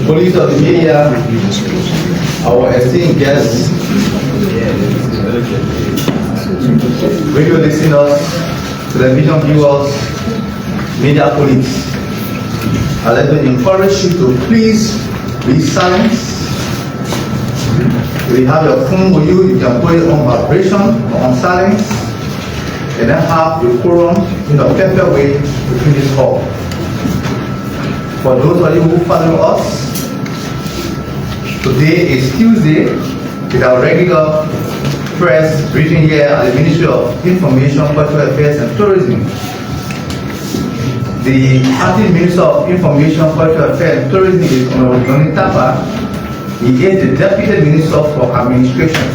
Police of the media, our esteemed guests, radio listeners, television viewers, media colleagues, I'd like to encourage you to please be silent. If you have your phone with you, you can put it on vibration or on silent, and then have the quorum in a proper way between this hall. For those of you who follow us, today is Tuesday, with our regular press briefing here at the Ministry of Information, Cultural Affairs and Tourism. The Acting Minister of Information, Cultural Affairs and Tourism is Honorable Johnny Tapa. He is the Deputy Minister for Administration.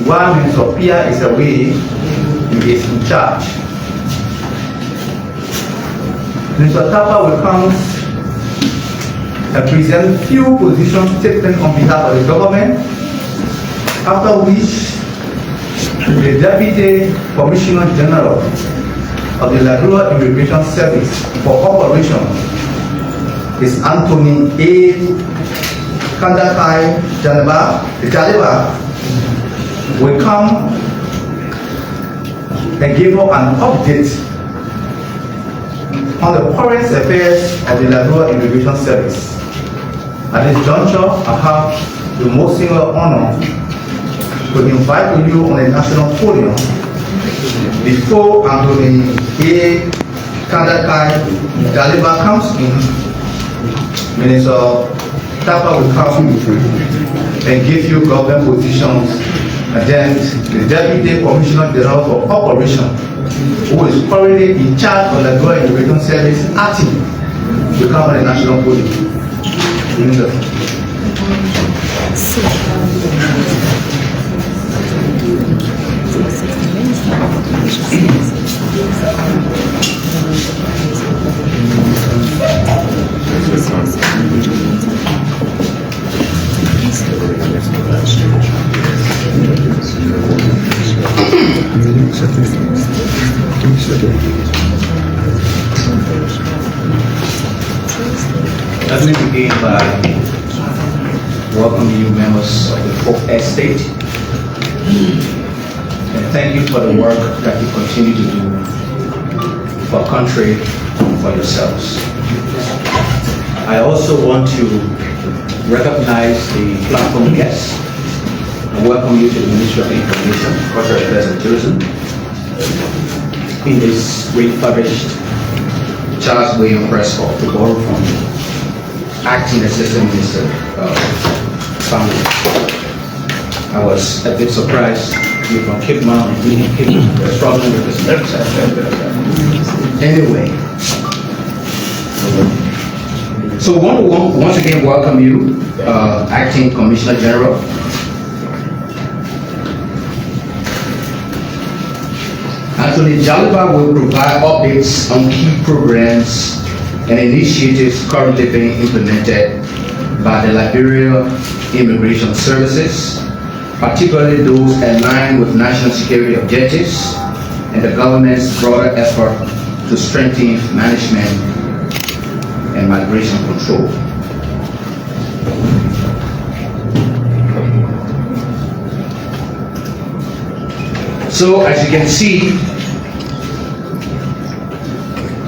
While Minister Pia is away, he is in charge. Minister Tapa will come and present few position statements on behalf of the government, after which the Deputy Commissioner General of the Liberia Immigration Service for Operation is Anthony A. Kandakai Jaleba will come and give up an update on the current affairs of the Liberia Immigration Service. At this juncture, I have the most singular honor to invite you on a national podium before Anthony A. Kandakai Jaleba comes in. Minister Tapa will come and give you government positions, and then the Deputy Commissioner General for Operation, who is currently in charge of the Liberia Immigration Service, acting, will come on the national podium. Let me begin by welcoming you members of the Folk Estate, and thank you for the work that you continue to do for our country and for yourselves. I also want to recognize the platform guests and welcome you to the Ministry of Information, Cultural Affairs and Tourism in this refurbished Charles William Prescott, to borrow from Acting Assistant Minister Family. I was a bit surprised you're from Cape Mountain, we're struggling with this. Anyway, so we want to once again welcome you, Acting Commissioner General. Anthony Jaleba will provide updates on key programs and initiatives currently being implemented by the Liberia Immigration Services, particularly those aligned with national security objectives and the government's broader effort to strengthen management and migration control. So, as you can see,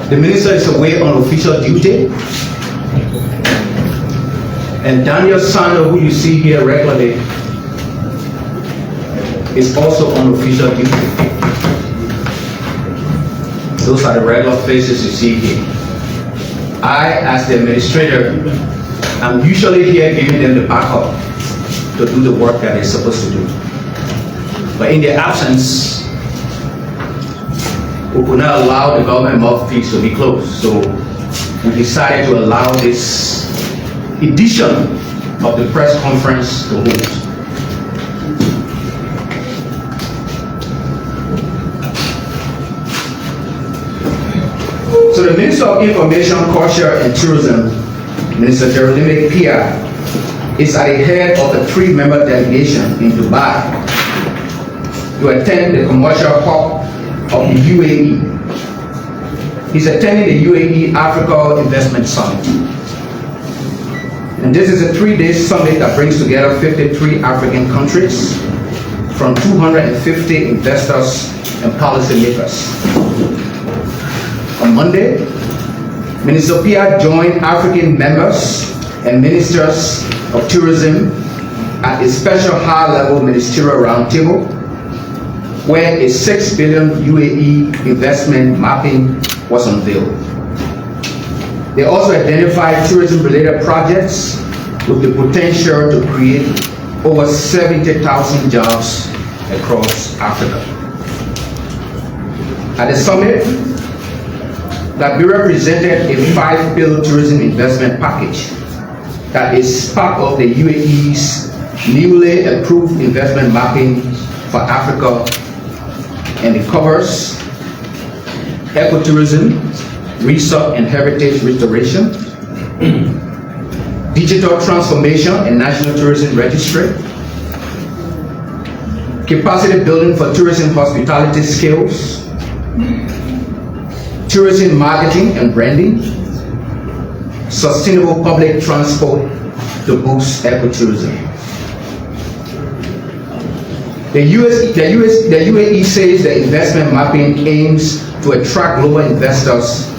the minister is away on official duty, and Daniel Sando, who you see here regularly, is also on official duty. Those are the regular faces you see here. I, as the administrator, I'm usually here giving them the backup to do the work that they're supposed to do. But in their absence, we could not allow the government mouthpiece to be closed. So we decided to allow this edition of the press conference to hold. So the Minister of Information, Culture and Tourism, Minister TrueLiberia, is at the head of a 3-member delegation in Dubai to attend the commercial hub of the UAE. He's attending the UAE Africa Investment Summit. And this is a 3-day summit that brings together 53 African countries from 250 investors and policymakers. On Monday, Minister Pia joined African members and ministers of tourism at a special high-level ministerial roundtable where a 6 billion UAE investment mapping was unveiled. They also identified tourism-related projects with the potential to create over 70,000 jobs across Africa. At the summit, Liberia presented a 5 billion tourism investment package that is part of the UAE's newly approved investment mapping for Africa, and it covers ecotourism, resort and heritage restoration, digital transformation and national tourism registry, capacity building for tourism hospitality skills, tourism marketing and branding, sustainable public transport to boost ecotourism. The UAE says the investment mapping aims to attract global investors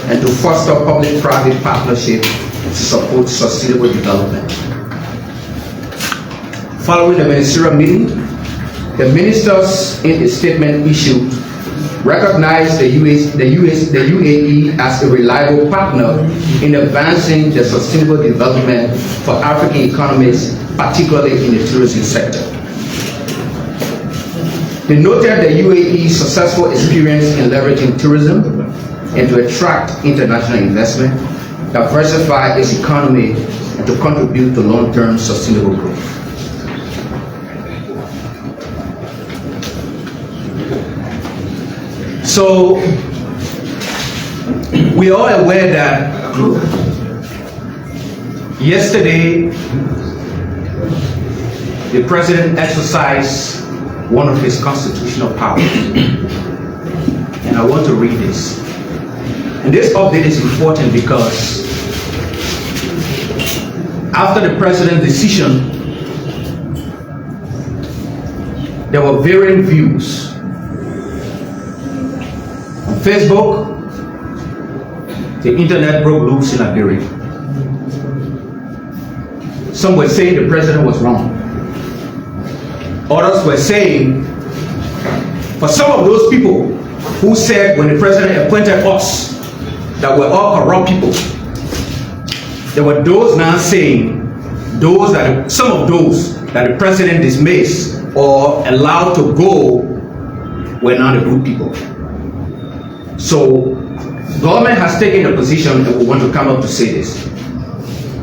and to foster public-private partnership to support sustainable development. Following the ministerial meeting, the ministers in a statement issued recognized the UAE as a reliable partner in advancing the sustainable development for African economies, particularly in the tourism sector. They noted the UAE's successful experience in leveraging tourism and to attract international investment, diversify its economy, and to contribute to long-term sustainable growth. So, we are all aware that yesterday the president exercised one of his constitutional powers. And I want to read this. And this update is important because after the president's decision, there were varying views. On Facebook, the internet broke loose in Liberia. Some were saying the president was wrong. Others were saying, for some of those people who said when the president appointed us that we're all corrupt people, there were those now saying some of those that the president dismissed or allowed to go were not the good people. So government has taken a position and we want to come up to say this.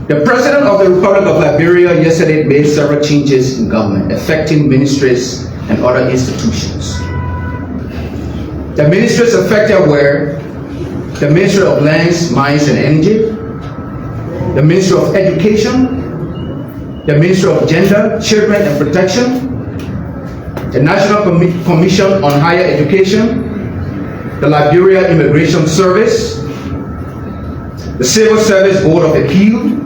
The President of the Republic of Liberia yesterday made several changes in government affecting ministries and other institutions. The ministries affected were the Ministry of Lands, Mines and Energy, the Ministry of Education, the Ministry of Gender, Children and Protection, the National Commission on Higher Education, the Liberia Immigration Service, the Civil Service Board of Appeal,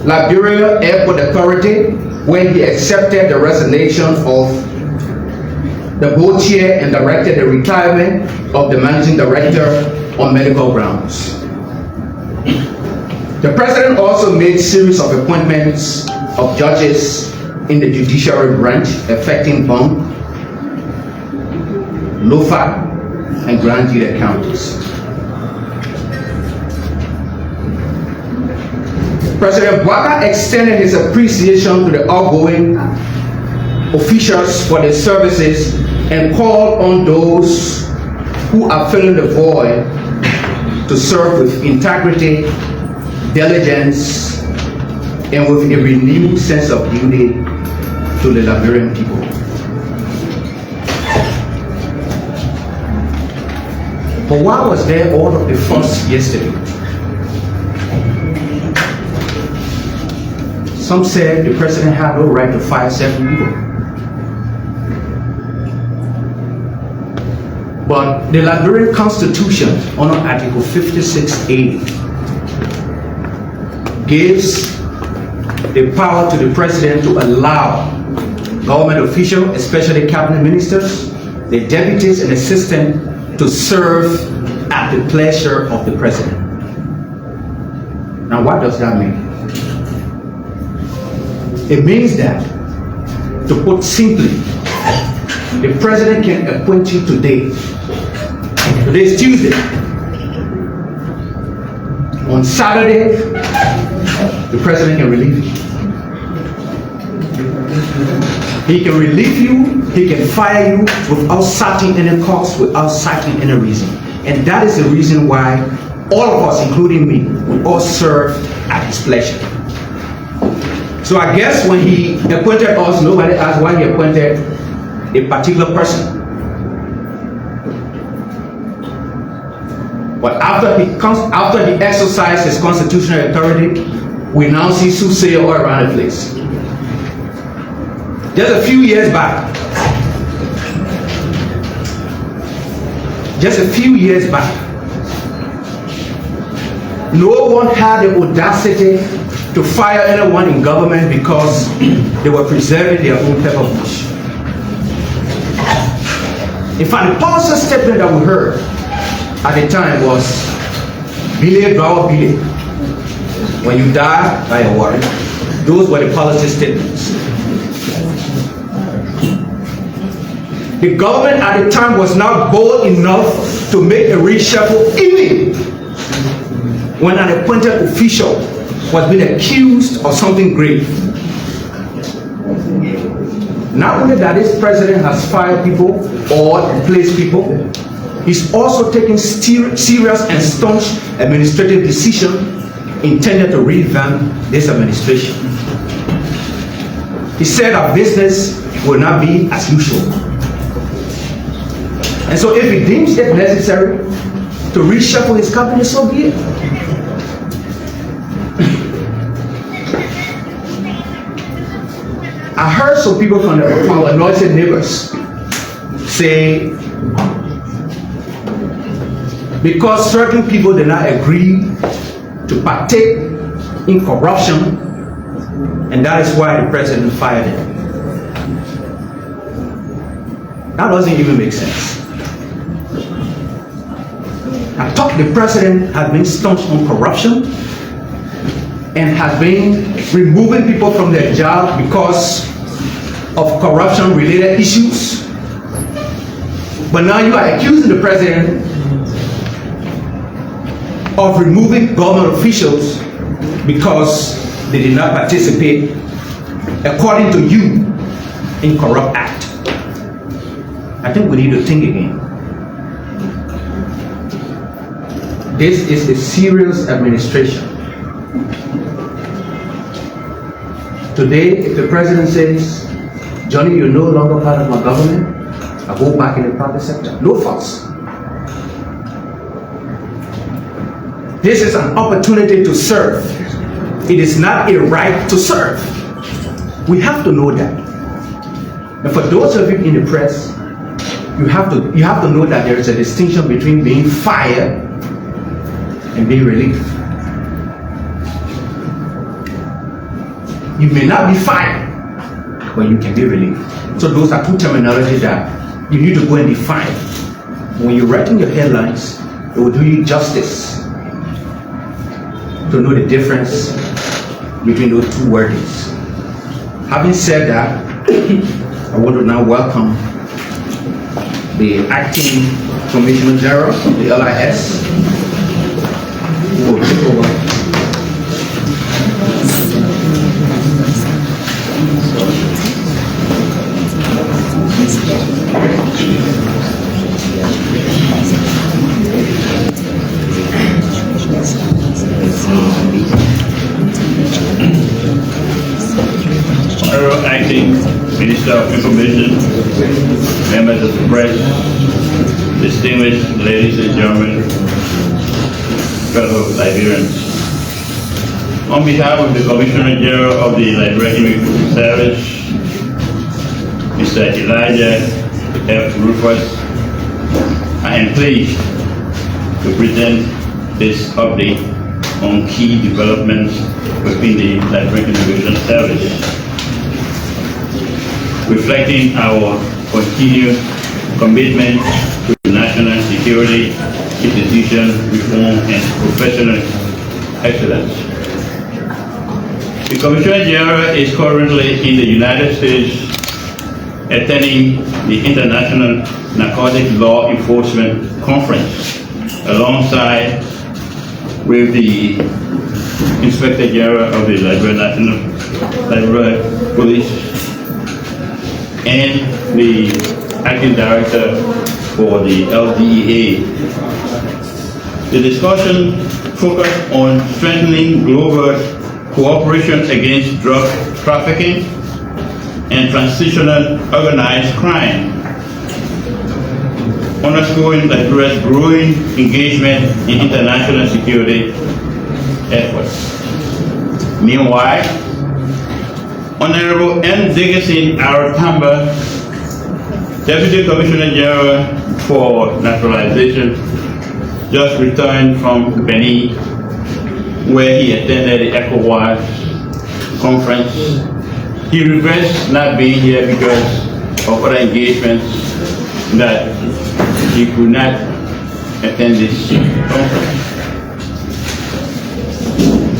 Liberia Airport Authority, when he accepted the resignation of the board chair and directed the retirement of the managing director on medical grounds. The president also made a series of appointments of judges in the judiciary branch affecting Bong, Lofa, and Grand Jury counties. President Bwaka extended his appreciation to the outgoing officials for their services and called on those who are filling the void to serve with integrity, diligence, and with a renewed sense of duty to the Liberian people. But why was there all of the fuss yesterday? Some said the president had no right to fire certain people. But the Liberian Constitution, under Article 56A, gives the power to the president to allow government officials, especially cabinet ministers, the deputies and assistants, to serve at the pleasure of the president. Now, what does that mean? It means that, to put simply, the president can appoint you today. Today is Tuesday. On Saturday, the president can relieve you. He can relieve you, he can fire you without citing any cause, without citing any reason. And that is the reason why all of us, including me, will all serve at his pleasure. So I guess when he appointed us, nobody asked why he appointed a particular person. But after he exercised his constitutional authority, we now see soothsayer all around the place. Just a few years back, no one had the audacity to fire anyone in government because they were preserving their own pepper bush. In fact, the policy statement that we heard at the time was, "Bile, draw bile. When you die, by a warrant." Those were the policy statements. The government at the time was not bold enough to make a reshuffle, even when an appointed official was being accused of something grave. Not only that this president has fired people or replaced people, he's also taking serious and staunch administrative decisions intended to revamp this administration. He said that business will not be as usual. And so if he deems it necessary to reshuffle his cabinet, so be it. I heard some people from our anointed neighbors say, because certain people did not agree to partake in corruption, and that is why the president fired him. That doesn't even make sense. I thought the president had been staunch on corruption and has been removing people from their job because of corruption-related issues. But now you are accusing the president of removing government officials because they did not participate, according to you, in corrupt act. I think we need to think again. This is a serious administration. Today, if the president says, "Johnny, you're no longer part of my government, I go back in the private sector," no fuss. This is an opportunity to serve. It is not a right to serve. We have to know that. And for those of you in the press, you have to know that there is a distinction between being fired and being relieved. You may not be fired, but you can be relieved. So those are two terminologies that you need to go and define. When you're writing your headlines, it will do you justice to know the difference between those two wordings. Having said that, I would now welcome the Acting Commissioner General of the LIS, who will take over. Honorable Acting Minister of Information, members of the press, distinguished ladies and gentlemen, fellow Liberians. On behalf of the Commissioner General of the Liberia Immigration Service, Mr. Elijah F. Rufus, I am pleased to present this update on key developments within the Liberia Immigration Service, reflecting our continued commitment to national security, institution reform, and professional excellence. The Commissioner General is currently in the United States attending the International Narcotic Law Enforcement Conference alongside with the Inspector General of the Liberia Police and the Acting Director for the LDEA. The discussion focused on strengthening global cooperation against drug trafficking and transitional organized crime, underscoring Liberia's growing engagement in international security efforts. Meanwhile, Honorable M. Dickinson R. Tamba, Deputy Commissioner General for Naturalization, just returned from Benin, where he attended the ECOWAS conference. He regrets not being here because of other engagements that he could not attend this conference.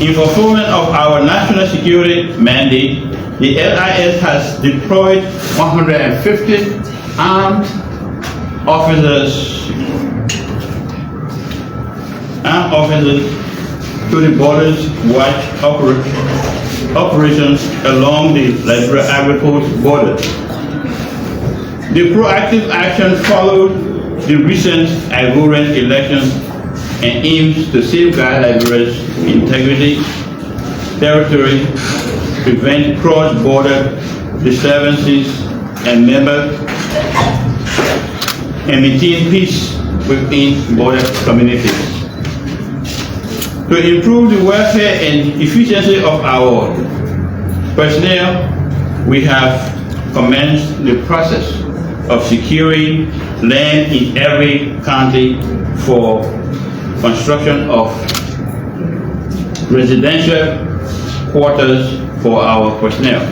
In fulfillment of our national security mandate, the LIS has deployed 150 armed officers to the borders watch operations along the Liberia Ivory Coast border. The proactive action followed the recent Ivorian elections and aims to safeguard Liberia's integrity, territory, prevent cross-border disturbances and maintain peace within border communities. To improve the welfare and efficiency of our personnel, we have commenced the process of securing land in every county for construction of residential quarters for our personnel.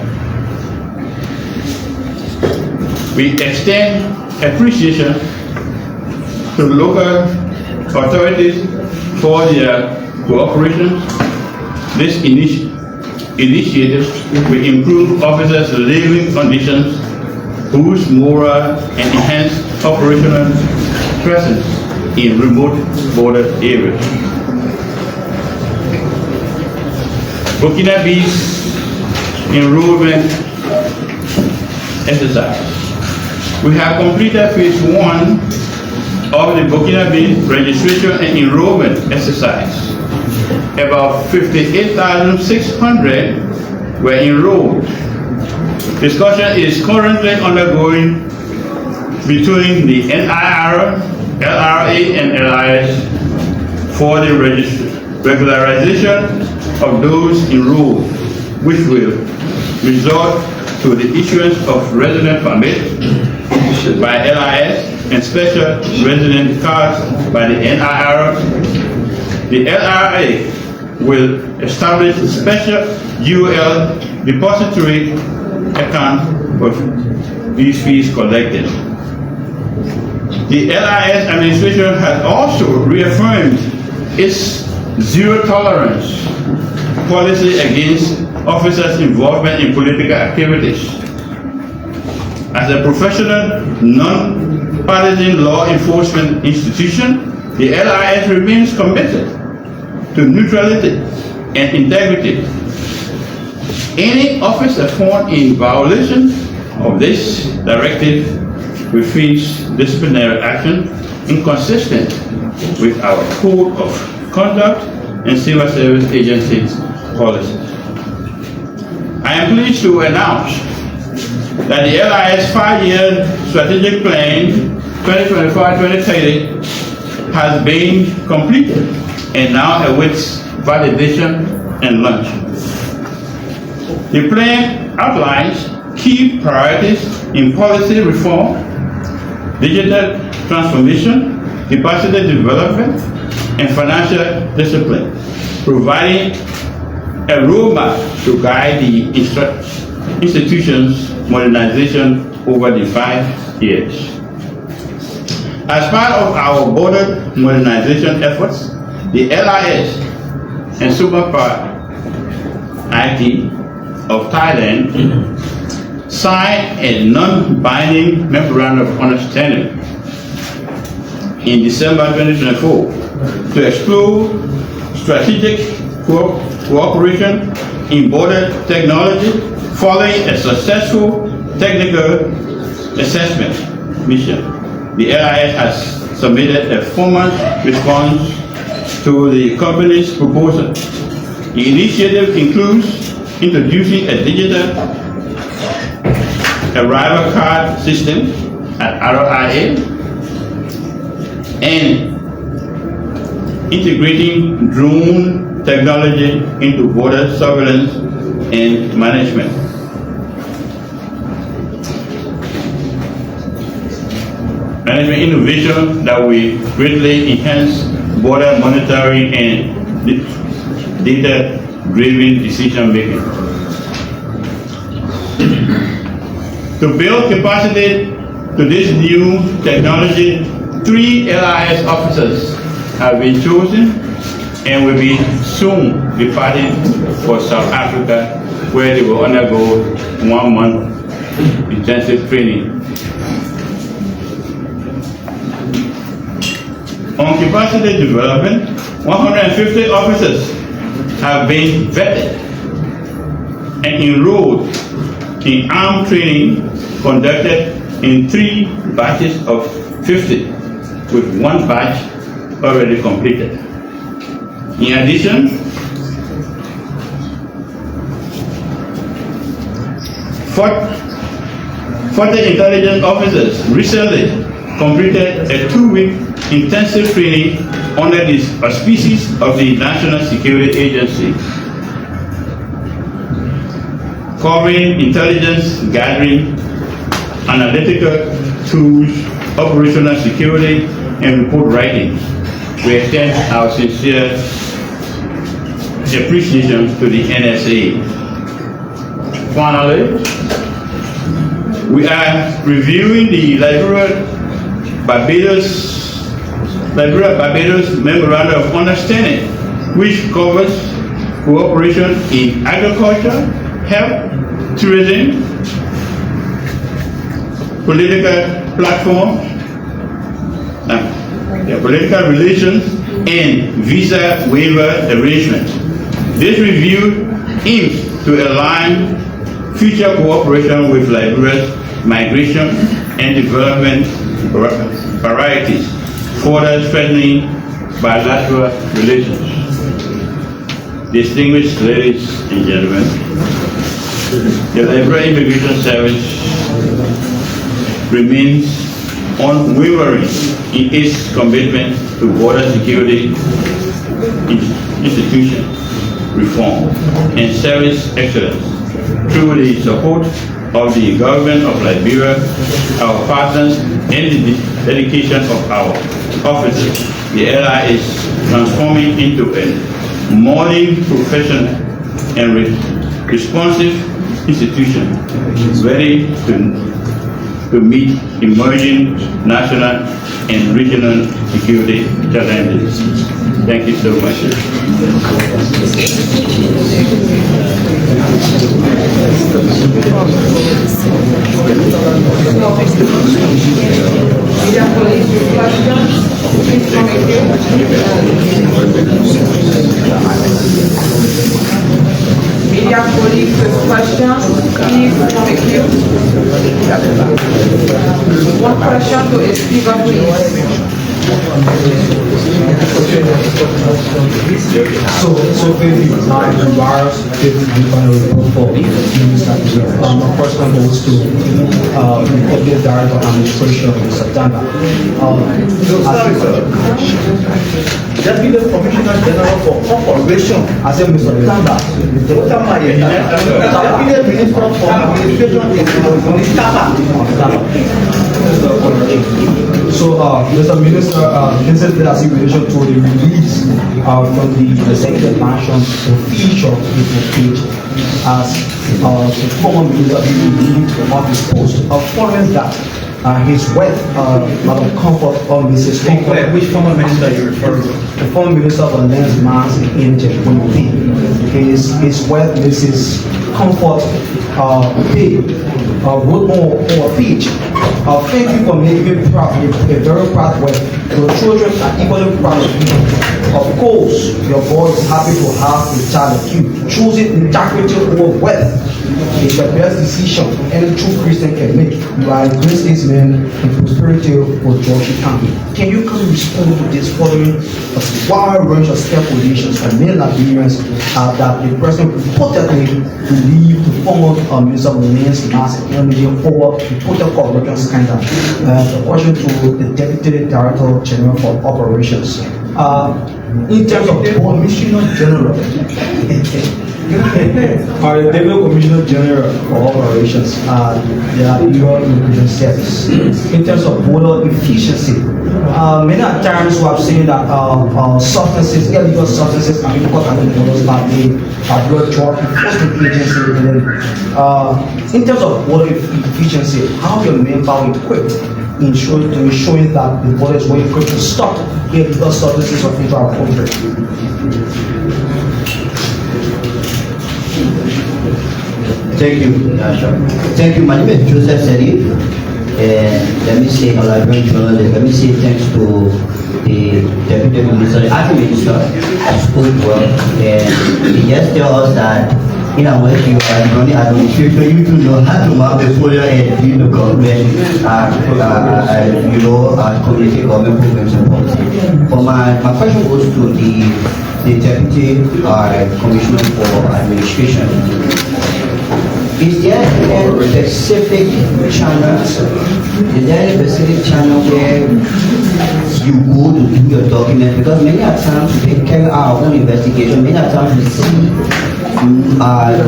We extend appreciation to local authorities for their cooperation. This initiative will improve officers' living conditions, boost morale, and enhance operational presence in remote border areas. Burkina Faso's enrollment exercise. We have completed phase 1 of the Burkina Faso registration and enrollment exercise. About 58,600 were enrolled. Discussion is currently undergoing between the NIR, LRA, and LIS for the regularization of those enrolled, which will result to the issuance of resident permits by LIS and special resident cards by the NIR. The LRA will establish a special UL depository account for these fees collected. The LIS administration has also reaffirmed its zero tolerance policy against officers' involvement in political activities. As a professional, non-partisan law enforcement institution, the LIS remains committed to neutrality and integrity. Any officer found in violation of this directive will face disciplinary action inconsistent with our code of conduct and civil service agencies policies. I am pleased to announce that the LIS 5-year strategic plan 2025-2030 has been completed and now awaits validation and launch. The plan outlines key priorities in policy reform, digital transformation, capacity development, and financial discipline, providing a roadmap to guide the institution's modernization over the 5 years. As part of our border modernization efforts, the LIS and Superpower IT of Thailand signed a non-binding memorandum of understanding in December 2024 to explore strategic cooperation in border technology following a successful technical assessment mission. The LIS has submitted a formal response to the company's proposal. The initiative includes introducing a digital arrival card system at RIA and integrating drone technology into border surveillance and management. Management innovation that will greatly enhance border monitoring and data-driven decision making. To build capacity to this new technology, 3 LIS officers have been chosen and will be soon departing for South Africa, where they will undergo 1 month intensive training. On capacity development, 150 officers have been vetted and enrolled in armed training conducted in 3 batches of 50, with 1 batch already completed. In addition, 40 intelligence officers recently completed a 2-week intensive training under the auspices of the National Security Agency, covering intelligence gathering, analytical tools, operational security, and report writing. We extend our sincere appreciation to the NSA. Finally, we are reviewing the Liberia Barbados Memorandum of Understanding, which covers cooperation in agriculture, health, tourism, political platforms, political relations, and visa waiver arrangements. This review aims to align future cooperation with Liberia's migration and development priorities, further strengthening bilateral relations. Distinguished ladies and gentlemen, the Liberia Immigration Service remains unwavering in its commitment to border security, institution reform, and service excellence. Through the support of the government of Liberia, our partners, and the dedication of our officers, the LI is transforming into a modern, professional, and responsive institution ready to meet emerging national and regional security challenges. Thank you so much. Media colleagues with questions, please come in here. Media colleagues with questions, please come in here. One question to a speaker, please. So maybe virus for my first one goes to Public Director Administration in September. Deputy Commissioner General for Operation, As in Mr. Tanda, Deputy Minister for Administration is So, Mr. Minister, this is the assignation to the release from the executive mansion to feature the page as the former minister relieved of his post. Following that, his wife, Madam Comfort, or Mrs. Comfort. Which former minister you refer to? The former minister of Lands, Mines, and Energy, his wife, Mrs. Comfort, wrote on a page. Thank you for making me proud, a very proud wife. Your children are equally proud of you. Of course, your boy is happy to have a child like you. Choosing integrity over wealth is the best decision any true Christian can make. You are a great statesman and prosperity for George County. Can you come respond to this following a wide range of speculations from many Liberians that the president reportedly believed the former Minister of Lands, Mines, and Energy for reported corruption scandal? The question to the Deputy Director General for Operations. In terms of Commissioner General, or the Deputy Commissioner General for Operations, the Liberia Immigration Service. In terms of border efficiency, many times we have seen that substances, illegal substances, are being caught at the borders by the blood drug enforcement agency. In terms of border efficiency, how your manpower equipped to ensuring that the border is well equipped to stop illegal substances of into our country? Thank you. Thank you. My name is Joseph Serif. Let me say, let me say thanks to the Deputy Minister, the Acting Minister, who spoke well. And he just tell us that in a way you are running administration, you do know how to map the folio and deal the government, community government programs and policy. But my question goes to the Deputy Commissioner for Administration. Is there any specific channel? Is there any specific channel where you go to do your document? Because many times we carry our own investigation. Many times we see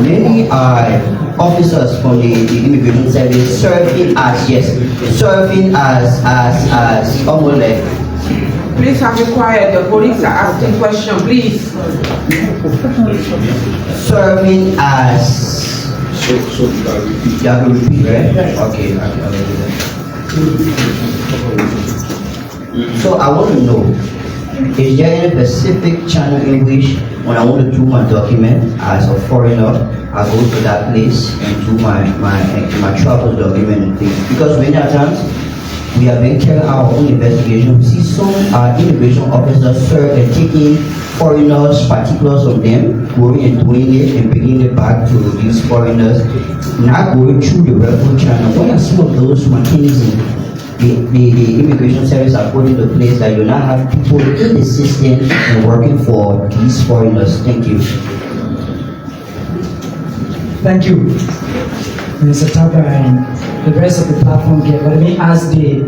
many officers from the Immigration Service serving as almost like. Please have you quiet. The police are asking questions, please. Serving as. So you have to repeat, right? Okay, I'll do that. So I want to know, is there any specific channel in which when I want to do my document as a foreigner, I go to that place and do my travel document and things? Because many times we have been carrying our own investigation. We see some immigration officers serve and taking foreigners, particulars of them, going and doing it and bringing it back to these foreigners, not going through the regular channel. What are some of those mechanisms the Immigration Service are put into place that you now have people in the system and working for these foreigners? Thank you. Thank you, Mr. Tapa and the rest of the platform here. But let me ask the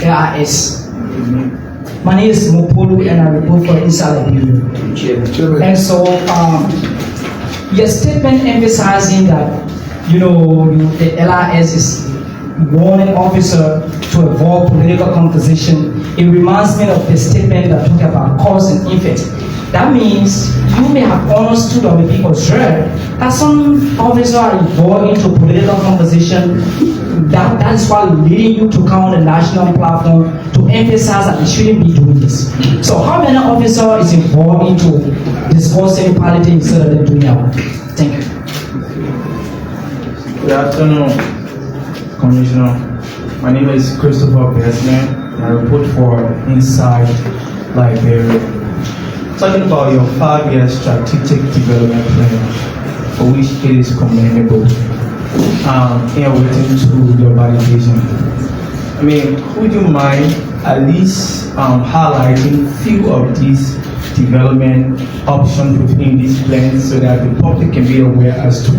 ARS. My name is Mopolu and I report for Inside Liberia. And so, your statement emphasizing that, the LRS is warning officer to avoid political conversation. It reminds me of the statement that talked about cause and effect. That means you may have understood or maybe observed that some officers are involved into political conversation. That is why leading you to come on the national platform to emphasize that they shouldn't be doing this. So how many officers is involved into discussing politics instead of them doing that? Thank you. Good afternoon, Commissioner. My name is Christopher Besman, and I report for Inside Liberia. Talking about your 5-year strategic development plan, for which it is commendable, and waiting to your validation. I mean, would you mind at least highlighting few of these development options within these plans so that the public can be aware as to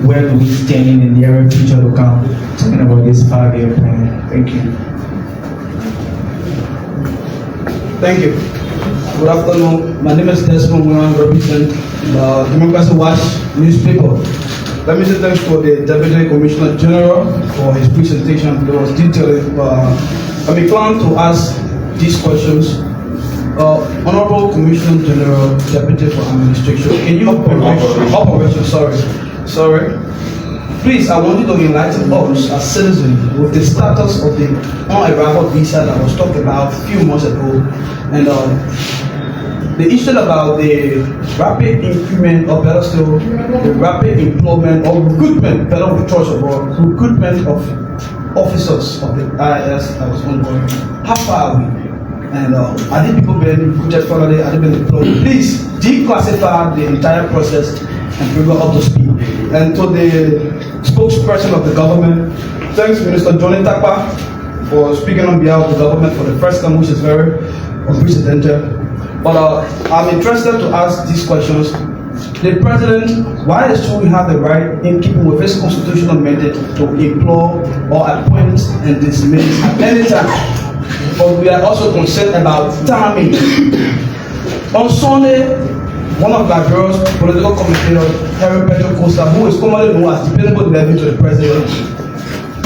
where do we stand in the near future to come, talking about this 5-year plan. Thank you. Thank you. Good afternoon. My name is Desmond Nguyen. I represent the Democracy Watch newspaper. Let me say thanks for the Deputy Commissioner General for his presentation. It was detailed. I'm inclined to ask these questions. Honorable Commissioner General, Deputy for Administration, can you operation? Sorry. Please, I want you to enlighten us as citizens with the status of the on-arrival visa that was talked about a few months ago, and the issue about the rapid increment, or better still, the rapid employment or recruitment, better choice of word, recruitment of officers of the IS that was ongoing. How far are we? And are these people being recruited further? Are they being employed? Please declassify the entire process and bring it up to speed. And to the spokesperson of the government, thanks Minister Johnny Takpa for speaking on behalf of the government for the first time, which is very unprecedented. But I'm interested to ask these questions. The President, why should we have the right, in keeping with his constitutional mandate, to employ or appoint and dismiss at any time? But we are also concerned about timing. On Sunday, one of Liberia's political commentators, Harry Petro Costa, who is commonly known as the Pinnacle Levy to the President,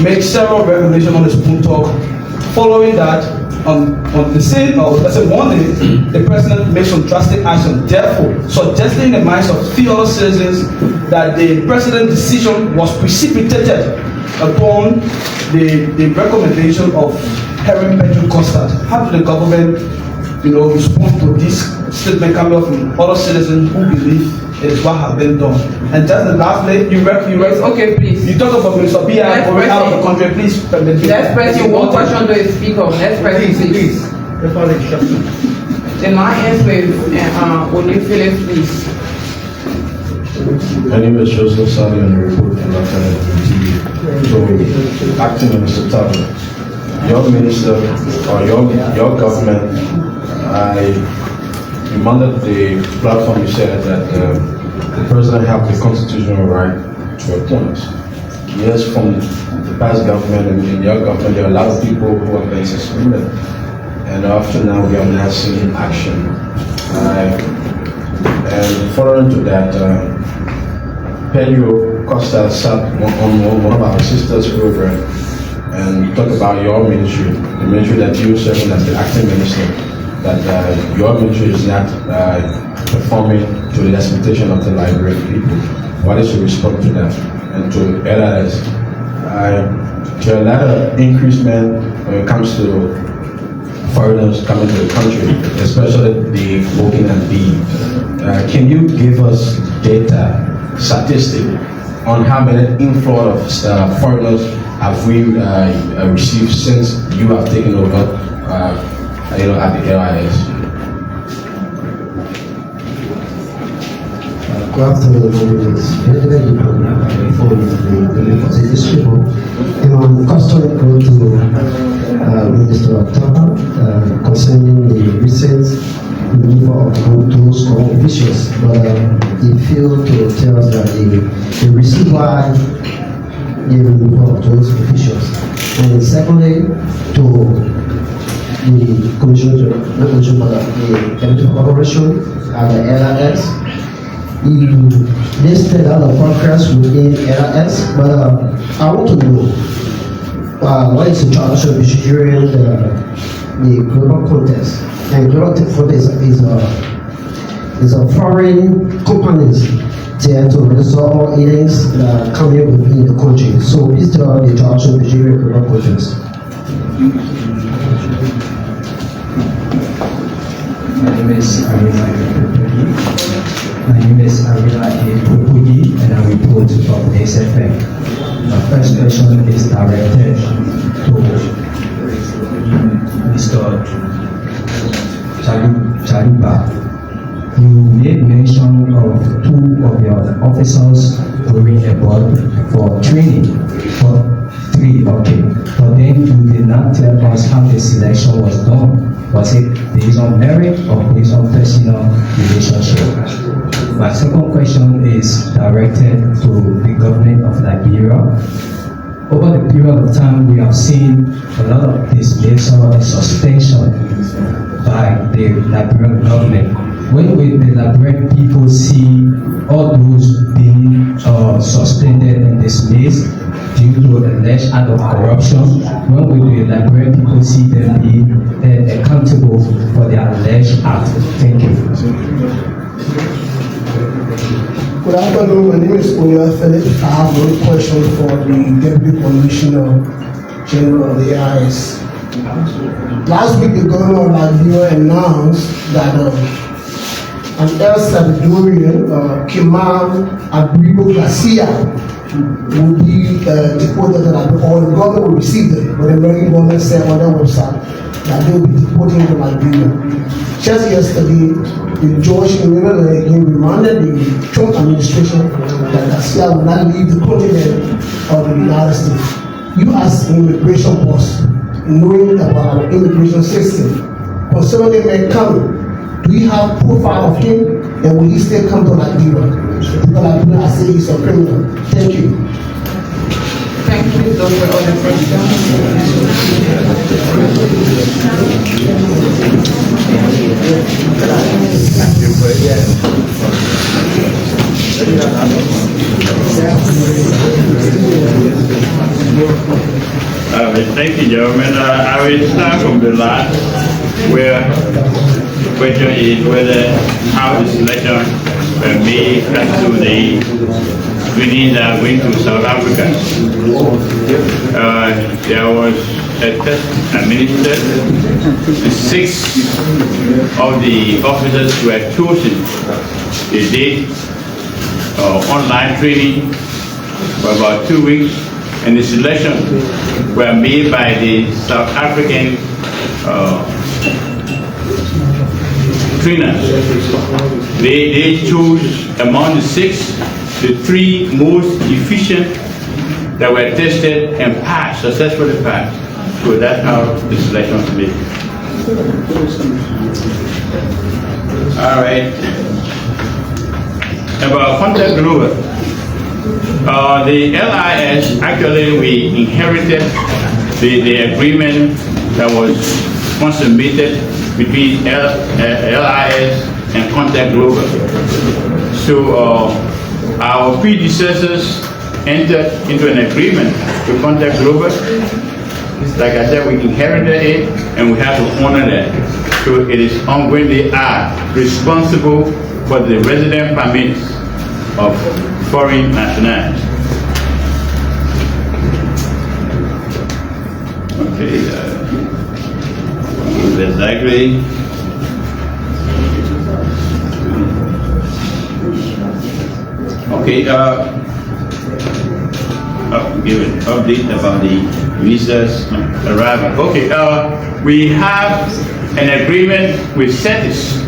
made several revelations on the Spoon Talk. Following that, on the same, or let's say Monday, the President made some drastic action, therefore suggesting in the minds of few other citizens that the President's decision was precipitated upon the recommendation of Harry Petro Costa. How did the government, respond to this statement coming from other citizens who believe it is what has been done? And just the lastly, you okay, please. You talk about Minister B.I. going out of the country. Please permit me. Next person, one question to the speaker. Next person, please. Before the instruction. The line ends with Oni Phillips, please. My name is Joseph Sally, and I report from Lieutenant TV. So, Acting Minister Taylor, your minister or your government, I demanded the platform. You said that the president has the constitutional right to appoint. Yes, from the past government and in your government, there are a lot of people who have been suspended, and after now we have not seen action. And following to that, Pedro Costa sat on one of our sisters' program and talk about your ministry, the ministry that you serve as the acting minister, that your ministry is not performing to the expectation of the Liberian people. What is your response to that? And to others, there are a lot of increasement when it comes to foreigners coming to the country, especially the walking and being. Can you give us data, statistic, on how many inflow of foreigners have we received since you have taken over at the LIS? Good afternoon. It's very important for these people. I'm customary go to Minister of Tata concerning the recent removal of those officials, but he failed to tell us that the reason why the removal of those officials. And secondly, to the Commissioner, not Commissioner, but the Deputy Operation and the LRS. He listed all the progress within LRS, but I want to know what is the transaction during the global contest. And global contest There's a foreign companies there to register all aliens coming within the country. So please tell the introduction of the Liberia countries. My name is Arila Pupugi, and I report from SFM. My first question is directed to Mr. Chaluba. You made mention of two of your officers going abroad for training. For three, okay. But then you did not tell us how the selection was done. Was it based on merit or based on personal relationship? My second question is directed to the government of Liberia. Over the period of time, we have seen a lot of dismissal and suspension by the Liberian government. When will the Liberian people see all those being suspended and dismissed due to alleged act of corruption? When will the Liberian people see them be accountable for their alleged act? Thank you. Good afternoon, my name is Oya Philip. I have one question for the Deputy Commissioner General of the AIS. Last week, the governor of Liberia announced that an El Salvadorian, Kemal Abrigo Garcia, will be deported, or the government will receive them, but the American government said on their website that they will be deporting to Liberia. Just yesterday, the judge in Liberia again reminded the Trump administration that Garcia will not leave the continent of the United States. You as an immigration boss, knowing about our immigration system, concerning the man coming, do you have profile of him, and will he still come to Liberia? People like me, I say he's a criminal. Thank you. Thank you. Those were all the Thank you, gentlemen. I will start from the last, where the question is whether how the selection made as to the screening that are going to South Africa. There was a test administered. 6 of the officers were chosen. They did online training for about 2 weeks, and the selection were made by the South African trainers. They chose among the 6 the 3 most efficient that were tested and passed, successfully passed. So that's how the selection was made. All right. About Contact Global. The LIS, actually we inherited the agreement that was consummated between LIS and Contact Global. So our predecessors entered into an agreement with Contact Global. Like I said, we inherited it and we have to honor that. So it is ongoing. They are responsible for the resident permits of foreign nationals. Okay, exactly. Okay, give an update about the visas arrival. Okay, we have an agreement with CETIS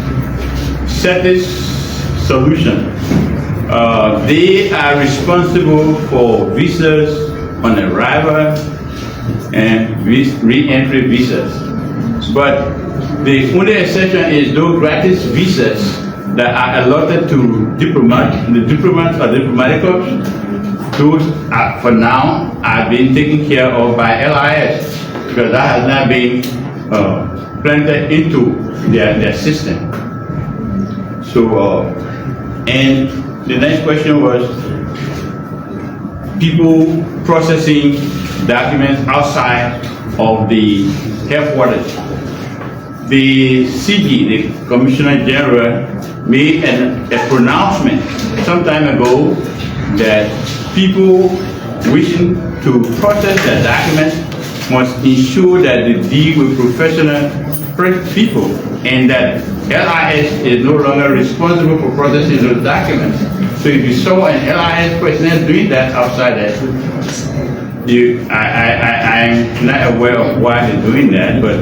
Solution. They are responsible for visas on arrival and re-entry visas. But the only exception is those gratis visas that are allotted to the diplomats or diplomatic corps. Those are, for now, are being taken care of by LIS, because that has not been planted into their system. So, and the next question was people processing documents outside of the headquarters. the CG, the Commissioner General, made a pronouncement some time ago that people wishing to process their documents must ensure that they deal with professional people and that LIS is no longer responsible for processing those documents. So if you saw an LIS personnel doing that outside that, I'm not aware of why they're doing that, but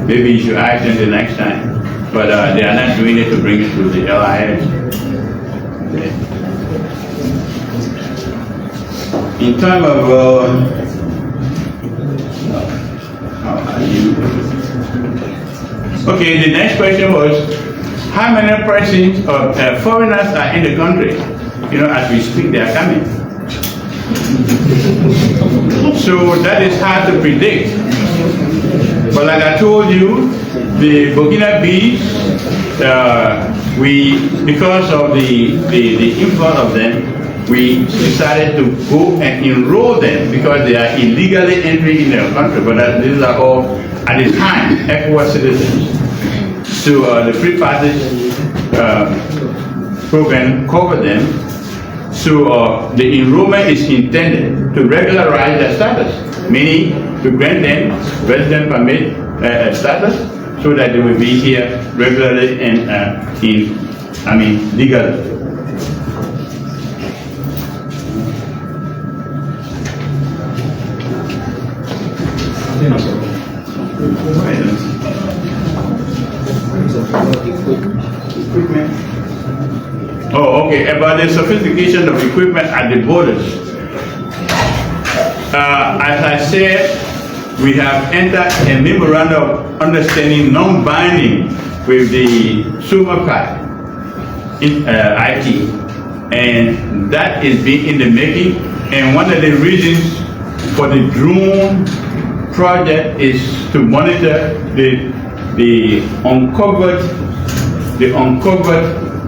maybe you should ask them the next time. But they are not doing it to bring it to the LIS. Okay. In terms of okay, the next question was, how many persons or foreigners are in the country? You know, as we speak, they are coming. So that is hard to predict. But like I told you, the Burkina Bees, because of the influx of them, we decided to go and enroll them because they are illegally entering in their country. But these are all, at the time, ECOWAS citizens. So the free passage program covered them. So the enrollment is intended to regularize their status, meaning to grant them resident permit status so that they will be here regularly and legally. Equipment. Oh, okay. About the sophistication of equipment at the borders. As I said, we have entered a memorandum of understanding non-binding with the Sumakai IT, and that is being in the making. And one of the reasons for the drone project is to monitor the uncovered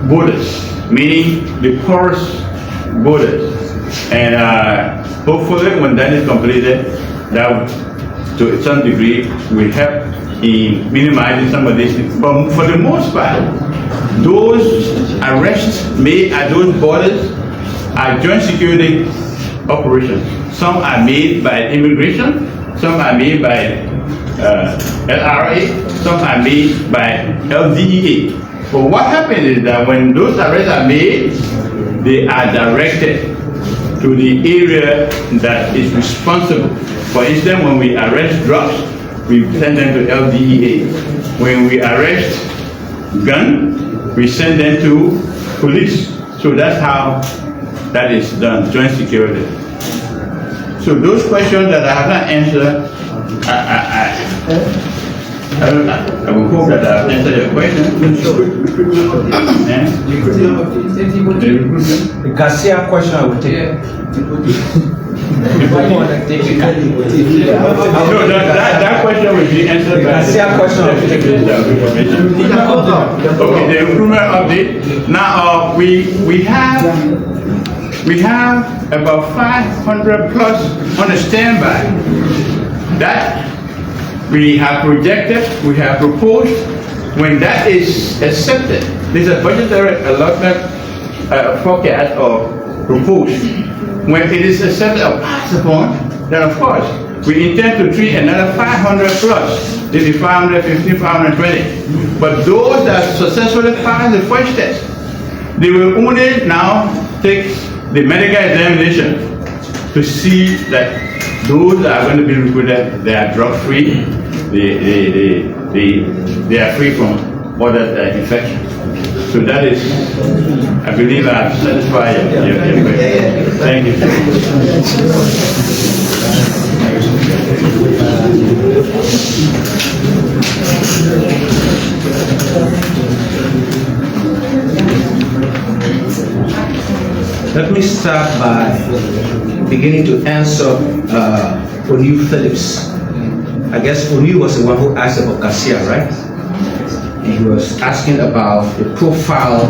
borders, meaning the porous borders. And hopefully when that is completed, that to some degree will help in minimizing some of these things. But for the most part, those arrests made at those borders are joint security operations. Some are made by immigration, some are made by LRA, some are made by LDEA. But what happens is that when those arrests are made, they are directed to the area that is responsible. For instance, when we arrest drugs, we send them to LDEA. When we arrest guns, we send them to police. So that's how that is done, joint security. So those questions that I have not answered, I will hope that I have answered your question. The Garcia question I will take. No, that question will be answered by Garcia question I will take. Okay, the improvement update. Now we have about 500 plus on the standby. That we have projected, we have proposed. When that is accepted, there's a budgetary allotment forecast or proposed. When it is accepted or passed upon, then of course, we intend to treat another 500 plus, maybe 550, 520. But those that successfully pass the first test, they will only now take the medical examination to see that those that are going to be recruited, they are drug free, they are free from other infections. So that is, I believe I have satisfied your question. Thank you. Let me start by beginning to answer Onu Phillips. I guess Onu was the one who asked about Garcia, right? And he was asking about the profile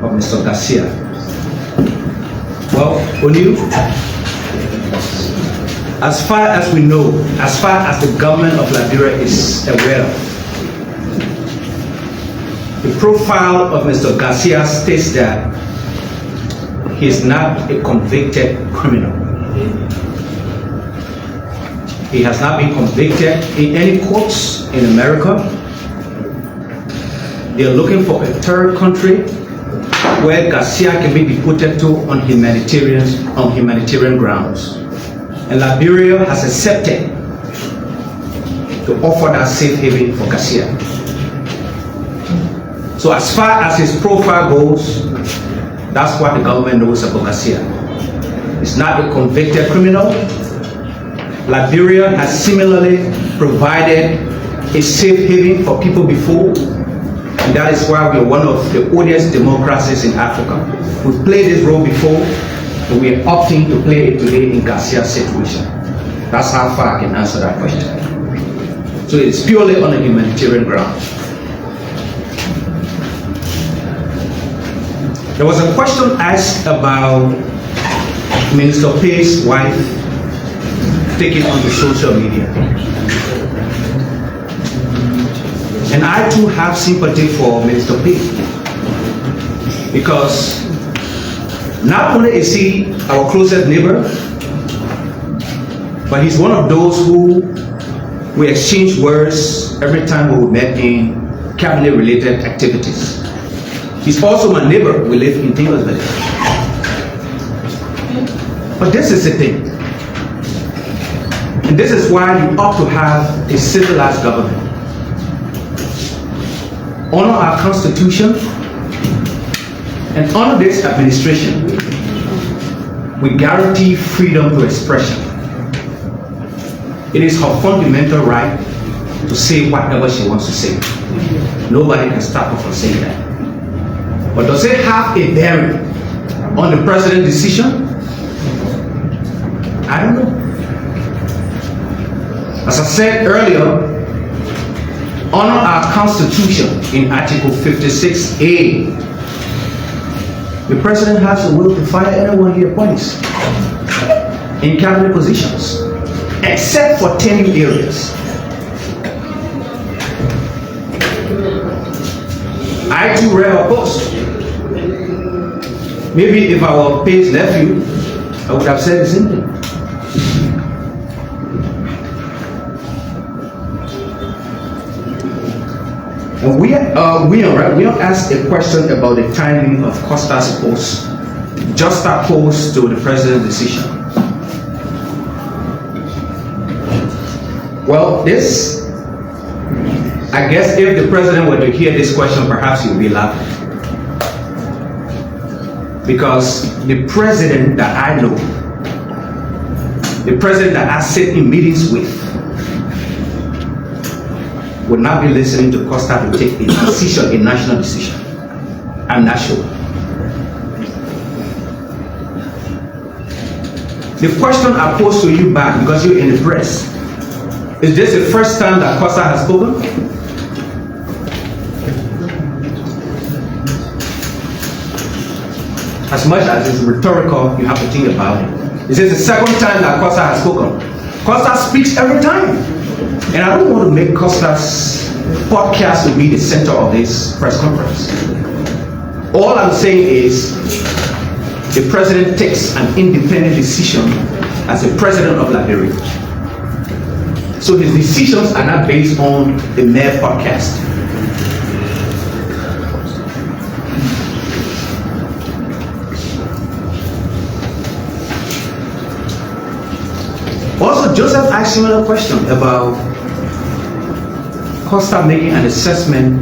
of Mr. Garcia. Well, Onu, as far as we know, as far as the government of Liberia is aware of, the profile of Mr. Garcia states that he is not a convicted criminal. He has not been convicted in any courts in America. They are looking for a third country where Garcia can be deported to on humanitarian grounds. And Liberia has accepted to offer that safe haven for Garcia. So as far as his profile goes, that's what the government knows about Garcia. He's not a convicted criminal. Liberia has similarly provided a safe haven for people before, and that is why we are one of the oldest democracies in Africa. We've played this role before, and we are opting to play it today in Garcia's situation. That's how far I can answer that question. So it's purely on a humanitarian ground. There was a question asked about Minister Pay's wife taking onto social media. And I too have sympathy for Minister Pay, because not only is he our closest neighbor, but he's one of those who we exchange words every time we met in cabinet-related activities. He's also my neighbor. We live in TrueLiberia. But this is the thing. And this is why you ought to have a civilized government. Honor our Constitution and honor this administration. We guarantee freedom to expression. It is her fundamental right to say whatever she wants to say. Nobody can stop her from saying that. But does it have a bearing on the president's decision? I don't know. As I said earlier, honor our Constitution in Article 56A. The president has the will to fire anyone he appoints in cabinet positions, except for 10 areas. I too read her post. Maybe if I were Pay's nephew, I would have said the same thing. And we asked a question about the timing of Costa's post, just opposed to the president's decision. Well, this, I guess if the president were to hear this question, perhaps he would be laughing. Because the president that I know, the president that I sit in meetings with, would not be listening to Costa to take a decision, a national decision. I'm not sure. The question I pose to you back, because you're in the press, is this the first time that Costa has spoken? As much as it's rhetorical, you have to think about it. Is this the second time that Costa has spoken? Costa speaks every time. And I don't want to make Costa's podcast to be the center of this press conference. All I'm saying is the president takes an independent decision as the president of Liberia. So his decisions are not based on the mere podcast. Also, Joseph asked a similar question about Costa making an assessment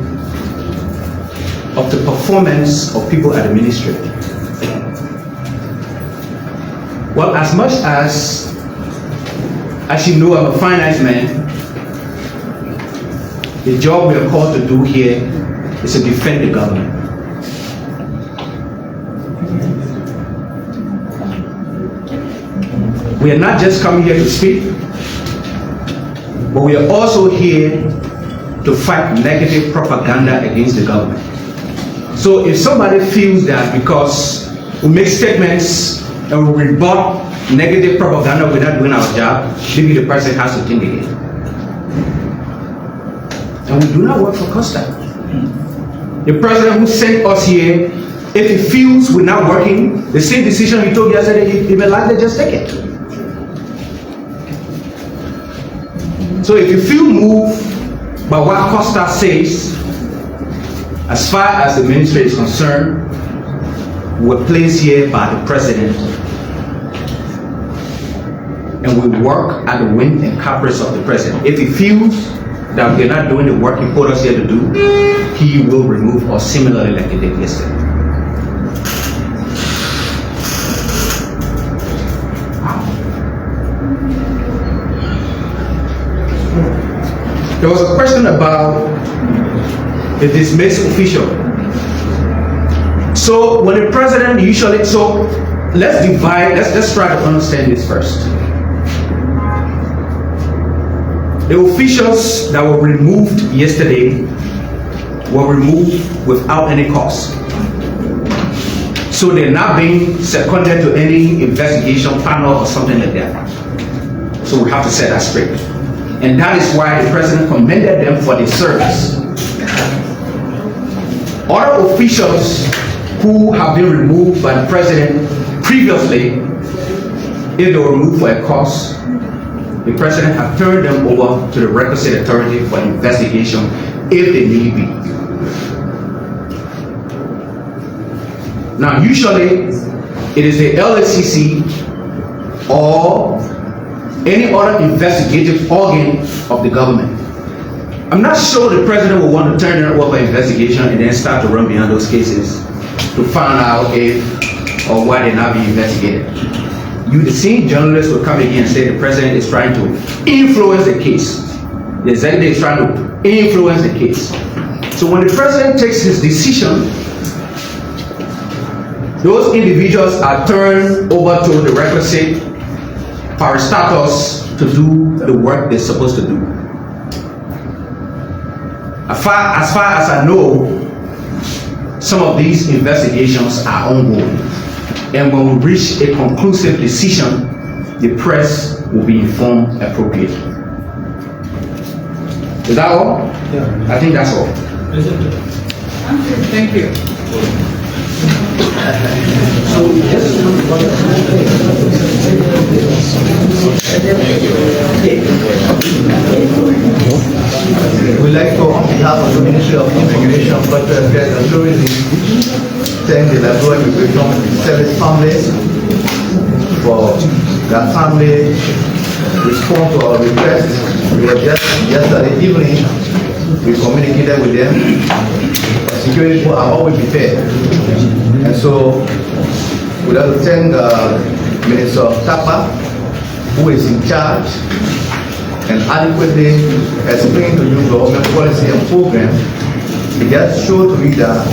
of the performance of people at the ministry. Well, as much as you know, I'm a finance man, the job we are called to do here is to defend the government. We are not just coming here to speak, but we are also here to fight negative propaganda against the government. So if somebody feels that because we make statements and we rebut negative propaganda, we're not doing our job, maybe the person has to think again. And we do not work for custom. The president who sent us here, if he feels we're not working, the same decision he took yesterday, he may likely just take it. So if you feel moved by what Costa says, as far as the ministry is concerned, we're placed here by the president, and we work at the whim and caprice of the president. If he feels that we're not doing the work he put us here to do, he will remove us similarly like he did yesterday. There was a question about the dismissed official. So when the president usually, so let's try to understand this first. The officials that were removed yesterday were removed without any cause. So they're not being seconded to any investigation panel or something like that. So we have to set that straight. And that is why the president commended them for their service. Other officials who have been removed by the president previously, if they were removed for a cause, the president has turned them over to the requisite authority for investigation if they need be. Now, usually it is the LACC or any other investigative organ of the government. I'm not sure the president will want to turn it over for investigation and then start to run behind those cases to find out if or why they're not being investigated. You, the same journalists, will come again and say the president is trying to influence the case. The executive is trying to influence the case. So when the president takes his decision, those individuals are turned over to the requisite parastatus to do the work they're supposed to do. As far as I know, some of these investigations are ongoing. And when we reach a conclusive decision, the press will be informed appropriately. Is that all? Yeah. I think that's all. Thank you. We'd like to, on behalf of the Ministry of Immigration, Cultural Affairs and Tourism, thank the Liberia Immigration Service family for their family response to our request. We were just yesterday evening, we communicated with them. Security people are always prepared. And so we'd like to thank Minister Tapa, who is in charge and adequately explain to you government policy and program. It just showed to me that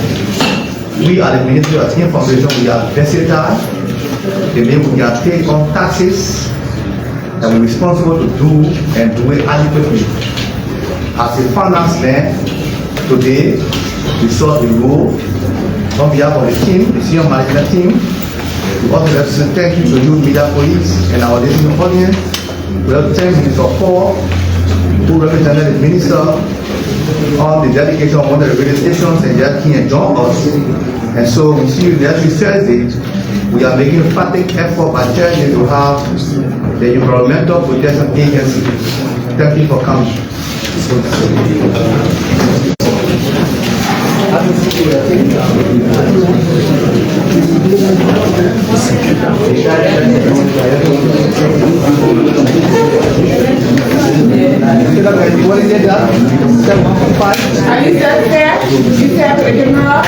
we are the Ministry of Information, we are versatile. It means we can take on taxes and we're responsible to do and do it adequately. As a finance man, today we saw the role on behalf of the team, the senior management team. We also have to say thank you to you, media police, and our listening audience. We have to thank Minister Paul, who represented the minister on the dedication of one of the radio stations, and that he and join us. And so we see you there Thursday. We are making a frantic effort by Thursday to have the Environmental Protection Agency. Thank you for coming. What is it that? 715? Are you set there? You set for the general?